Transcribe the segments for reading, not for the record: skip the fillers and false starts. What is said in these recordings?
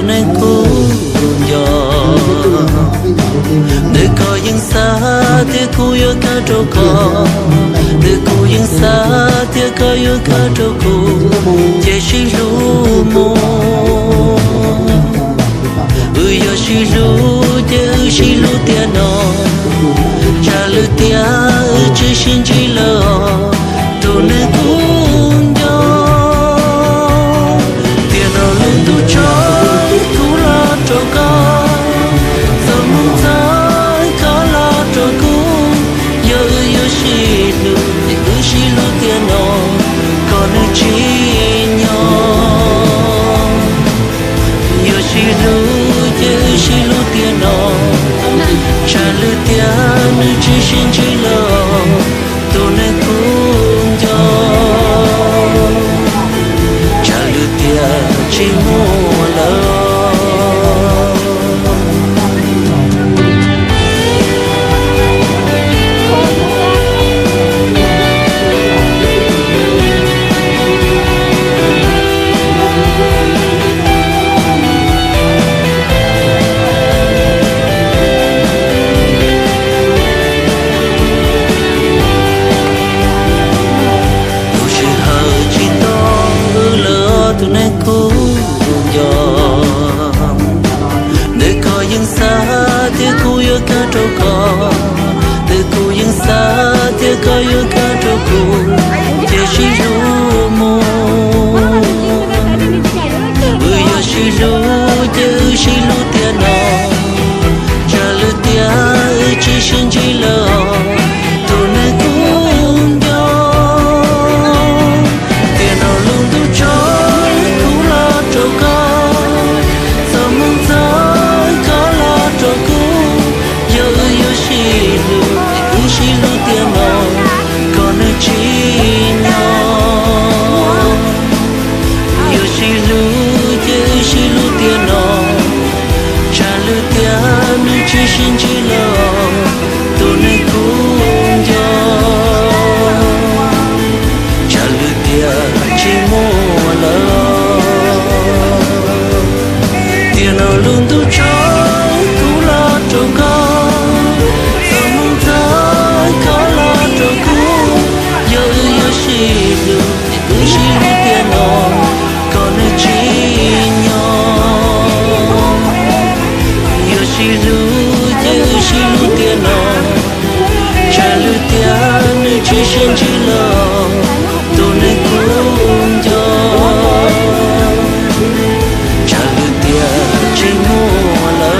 nên cũ gió để coi những xa tiếc cũ yêu cả trâu cò để cũ những xa tiếc coi yêu cả trâu cũ chỉ chỉ lu mô yêu chỉ lu chỉ chỉ lu tiền nó trả lu tiền chỉ xin chỉ lo tu nên cũ gió tiền nó luôn tu cho trâu con, giờ muốn thấy có lo trâu cũng yêu xí lu, yêu xí lu tiền nó, còn yêu chỉ nhau, yêu xí lu tiền nó, trả lu tiền chỉ xin chỉ lo, tôi nên cũng cho, trả lu tiền chỉ mua lo. Tu nên cũ gió để coi những xa tiếc cũ yêu cả trâu cò để cũ những xa tiếc coi yêu cả trâu cũ chỉ chỉ lu mô yêu chỉ lu chỉ lu tiền nó trả lu tiền chỉ xin chỉ lo tu nên cũ gió tiền nó luôn tu cho trâu con, giờ muốn thấy có lo trâu cũng yêu xí lu tiền nó, còn yêu chỉ nhau, yêu xí lu tiền nó, trả lu tiền chỉ xin chỉ lo, tôi nên cũng cho, trả lu tiền chỉ mua lo. Tiền nào luôn tu cho cũ lo trâu con, giờ muốn thấy có lo trâu cũ yêu xí lu tiền nó, còn yêu chỉ nhau, yêu xí lu tiền nó, trả lu tiền chỉ xin chỉ lo, tôi nên cũng cho. Chỉ mua lời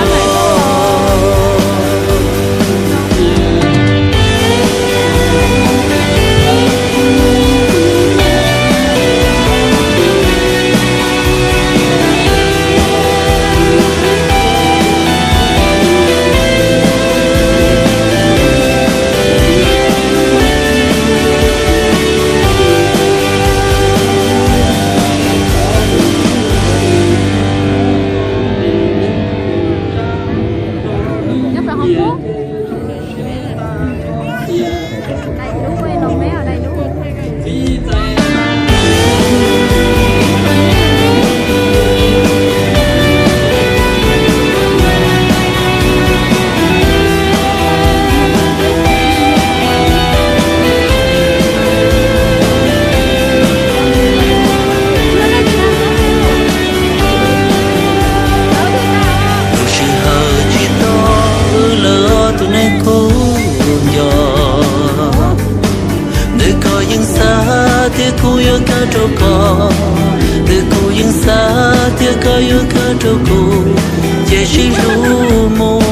tiếc cũ yêu cả trâu cò để cũ những xa tiếc có yêu cả trâu cũ chỉ lu mô